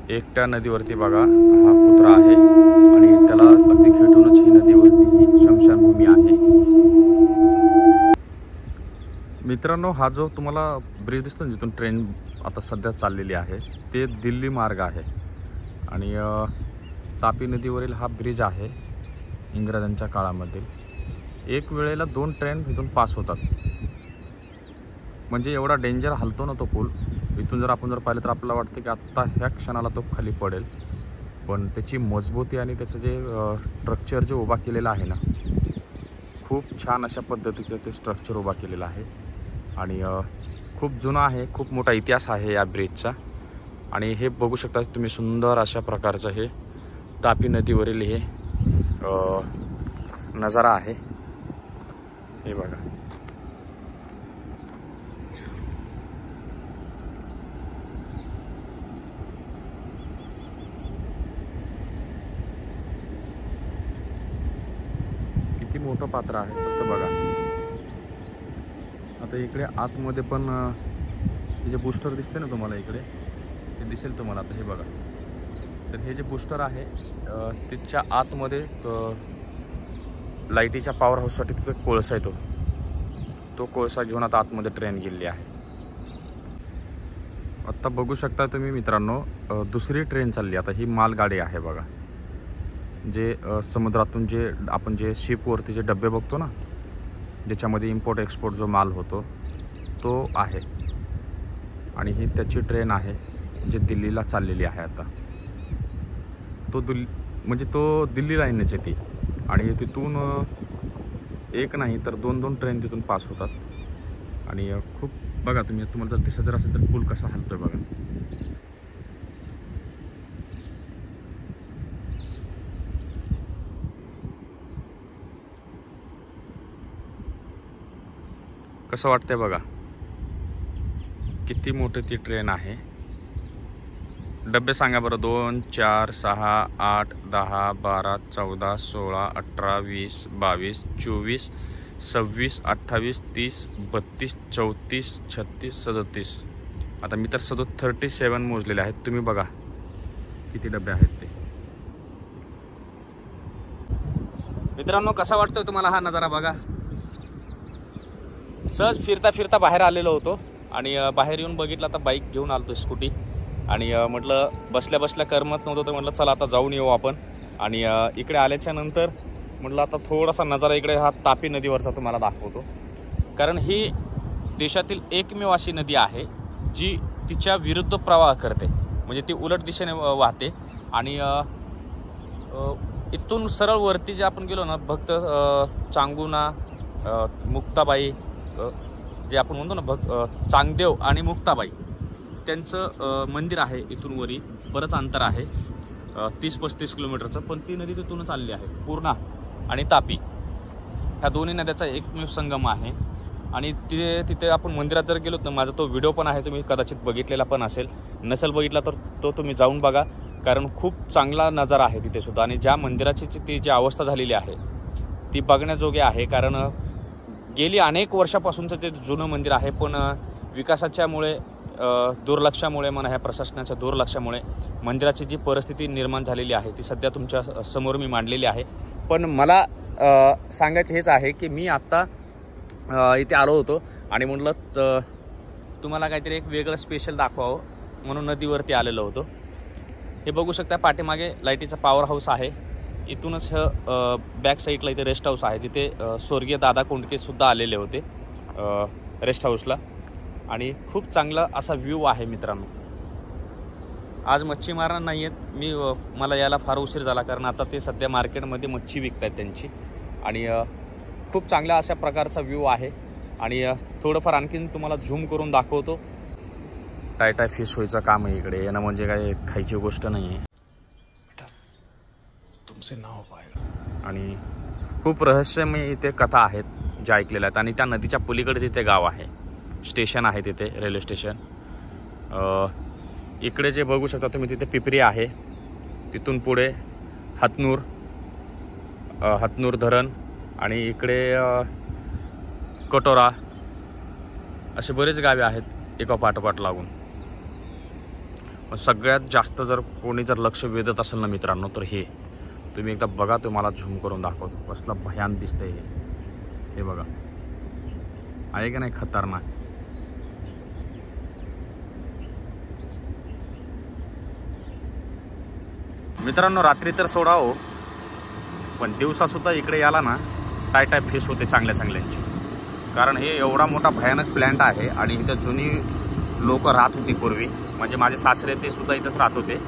एकट्या नदीवरती बघा हा कुत्रा आहे आणि त्याला अगदी खेटूनच ही नदीवरती ही शमशानभूमी आहे। मित्रांनो, हा जो तुम्हाला ब्रिज दिसतो ना, जिथून ट्रेन आता सध्या चाललेली आहे ते दिल्ली मार्ग आहे आणि तापी नदीवरील हा ब्रिज आहे। इंग्रजांच्या काळामध्ये एक वेळेला 2 ट्रेन इथून पास होतात, म्हणजे एवढा डेंजर हलतो ना तो पूल। इथून जर आपण पाहिलं तर आपल्याला वाटतं की आत्ता ह्या क्षणाला तो खाली पडेल, पण त्याची मजबूती आणि त्याचं जे स्ट्रक्चर जे उभा केलेलं आहे ना, खूप छान अशा पद्धतीचं ते स्ट्रक्चर उभा केलेलं आहे आणि खूप जुना आहे, खूप मोठा इतिहास आहे या ब्रिजचा। आणि हे बघू शकता तुम्ही, सुंदर अशा प्रकारचं हे तापी नदीवरील हे नजारा आहे। हे बघा, किती मोठं पात्र आहे फक्त बघा। आता इकडे आतमध्ये पण जे बूस्टर दिसते ना तुम्हाला, इकडे ते दिसेल तुम्हाला आता, हे बघा। तर हे जे बूस्टर आहे त्याच्या आतमध्ये लाईटीच्या पॉवर हाऊससाठी तिथे कोळसा येतो, तो कोळसा घेऊन आता आतमध्ये ट्रेन गेलेली आहे। आता बघू शकता तुम्ही मित्रांनो, दुसरी ट्रेन चालली। आता ही मालगाडी आहे बघा, जे समुद्रातून जे आपण जे शिपवरती जे डबे बघतो ना, ज्याच्यामध्ये इम्पोर्ट एक्सपोर्ट जो माल होतो तो आहे आणि ही त्याची ट्रेन आहे जे दिल्लीला चाललेली आहे। आता तो म्हणजे तो दिल्लीला येण्याची ती, आणि तिथून एक नाही तर 2 ट्रेन तिथून पास होतात आणि खूप बघा तुम्ही, तुम्हाला जर दिसत जर असेल तर पूल कसा हलतोय बघा। कसं वाटतंय बघा, किती मोठी ती ट्रेन आहे। डब्बे सांगा बरं, 2 4 6 8 10 12 14 16 18 20 22 24 26 28 30 32 34 36 37। आता मी तर 37 मोजलेले आहेत, तुम्ही बघा किती डबे आहेत ते। मित्रांनो, कसा वाटतोय तुम्हाला हा नजारा बघा। सहज फिरता फिरता बाहेर आलेलो होतो आणि बाहेर येऊन बघितलं, आता बाईक घेऊन आलतो, स्कूटी, आणि म्हटलं बसल्या बसल्या करमत नव्हतं तर म्हटलं चला आता जाऊन येऊ आपण। आणि इकडे आल्याच्या नंतर म्हटलं आता थोडासा नजारा इकडे हा तापी नदीवरचा तुम्हाला दाखवतो, कारण ही देशातील एकमेव अशी नदी आहे जी तिच्या विरुद्ध प्रवाह करते, म्हणजे ती उलट दिशेने वाहते। आणि इथून सरळ वरती जे आपण गेलो ना, भक्त चांगुना, मुक्ताबाई, जे आपण म्हणतो ना चांगदेव आणि मुक्ताबाई, त्यांचं मंदिर आहे। इथून वरी बरंच अंतर आहे, 30-35 किलोमीटरचं, पण ती नदी तिथून चालली आहे। पूर्णा आणि तापी ह्या दोन्ही नद्याचा एकमेव संगम आहे। आणि तिथे आपण मंदिरात जर गेलो तर माझा तो व्हिडिओ पण आहे, तुम्ही कदाचित बघितलेला पण असेल, नसेल बघितला तर तो तुम्ही जाऊन बघा, कारण खूप चांगला नजारा आहे तिथे सुद्धा। आणि ज्या मंदिराची ती जी अवस्था झालेली आहे ती बघण्याजोगी आहे, कारण गेली अनेक वर्षापासूनचं ते जुनं मंदिर आहे, पण विकासाच्यामुळे, दुर्लक्षामुळे म्हणा, ह्या प्रशासनाच्या दुर्लक्षामुळे मंदिराची जी परिस्थिती निर्माण झालेली आहे ती सध्या तुमच्या समोर मी मांडलेली आहे। पण मला सांगायचं हेच आहे की मी आत्ता इथे आलो होतो आणि म्हटलं तुम्हाला काहीतरी एक वेगळं स्पेशल दाखवावं म्हणून नदीवरती आलेलो होतो। हे बघू शकता, पाठीमागे लाईटीचा पॉवर हाऊस आहे। इथूनच बॅक साईडला इथे रेस्ट हाऊस आहे, जिथे स्वर्गीय दादा कोंडके सुद्धा आलेले होते रेस्ट हाऊसला। आणि खूप चांगला असा व्ह्यू आहे मित्रांनो। आज मच्छीमार नाही आहेत, मला यायला फार उशीर झाला, कारण आता ते सध्या मार्केटमध्ये मच्छी विकत आहेत त्यांची। आणि खूप चांगल्या अशा प्रकारचा व्ह्यू आहे। आणि थोडंफार आणखीन तुम्हाला झूम करून दाखवतो। टाय फिश व्हायचं काम आहे इकडे येणं, म्हणजे काय खायची गोष्ट नाही आहे, तुमचे नाव पाहिजे। आणि खूप रहस्यमय इथे कथा आहेत ज्या ऐकलेल्या आहेत। आणि त्या नदीच्या पलीकडे तिथे गाव आहे, स्टेशन आहे तिथे, रेल्वे स्टेशन। इकडे जे बघू शकता तुम्ही तिथे पिपरी आहे, तिथून पुढे हतनूर धरण, आणि इकडे कटोरा, असे बरेच गावे आहेत एका पाठोपाठ लागून। पण सगळ्यात जास्त जर कोणी जर लक्ष वेधत असेल ना मित्रांनो, तर हे तुम्ही एकदा बघा, तुम्हाला झूम करून दाखवतो कसलं भयान दिसतंय हे बघा, आहे का नाही खतरनाक. मित्रांनो रात्री तर सोडा हो, पण दिवसा सुद्धा इकडे याला ना टाय फेस होते चांगल्या चांगल्यांची. कारण हे एवढा मोठा भयानक प्लॅन्ट आहे आणि इथं जुनी लोक राहत होती पूर्वी, म्हणजे माझे सासरे ते सुद्धा इथंच राहत होते.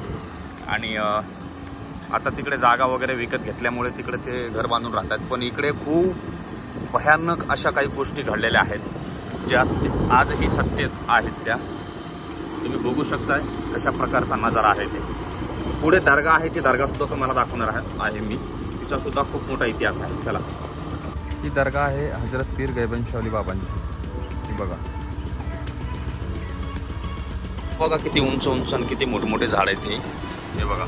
आणि आता तिकडे जागा वगैरे विकत घेतल्यामुळे तिकडे ते घर बांधून राहतात. पण इकडे खूप भयानक अशा काही गोष्टी घडलेल्या आहेत ज्या आजही सत्य आहेत. त्या तुम्ही बघू शकताय कशा प्रकारचा नजारा आहे ते. पुढे दर्गा आहे, ती दर्गा सुद्धा तुम्हाला दाखवणार आहे मी. तिचा सुद्धा खूप मोठा इतिहास आहे. चला, ही दर्गा आहे हजरत पीर गैबन शावली बाबांची. ही बघा बघा किती उंच उंच आणि किती मोठमोठे झाड आहेत ते. हे बघा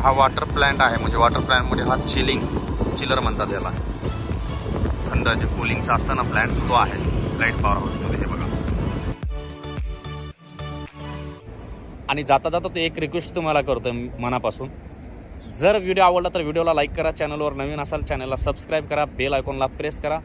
हा वॉटर प्लॅन्ट आहे, म्हणजे वॉटर प्लॅन्ट मध्ये हा चिलर म्हणतात याला. थंड जे कूलिंगचा असतं ना प्लॅन्ट, तो आहे लाईट पॉवर हाऊसमध्ये. हे बघा. आणि जाता जाता तो एक रिक्वेस्ट तुम्हाला करतो मनापासून, जर व्हिडिओ आवडला तर व्हिडिओला लाईक करा, चॅनलवर नवीन असाल चॅनलला सबस्क्राईब करा, बेल आयकॉनला प्रेस करा.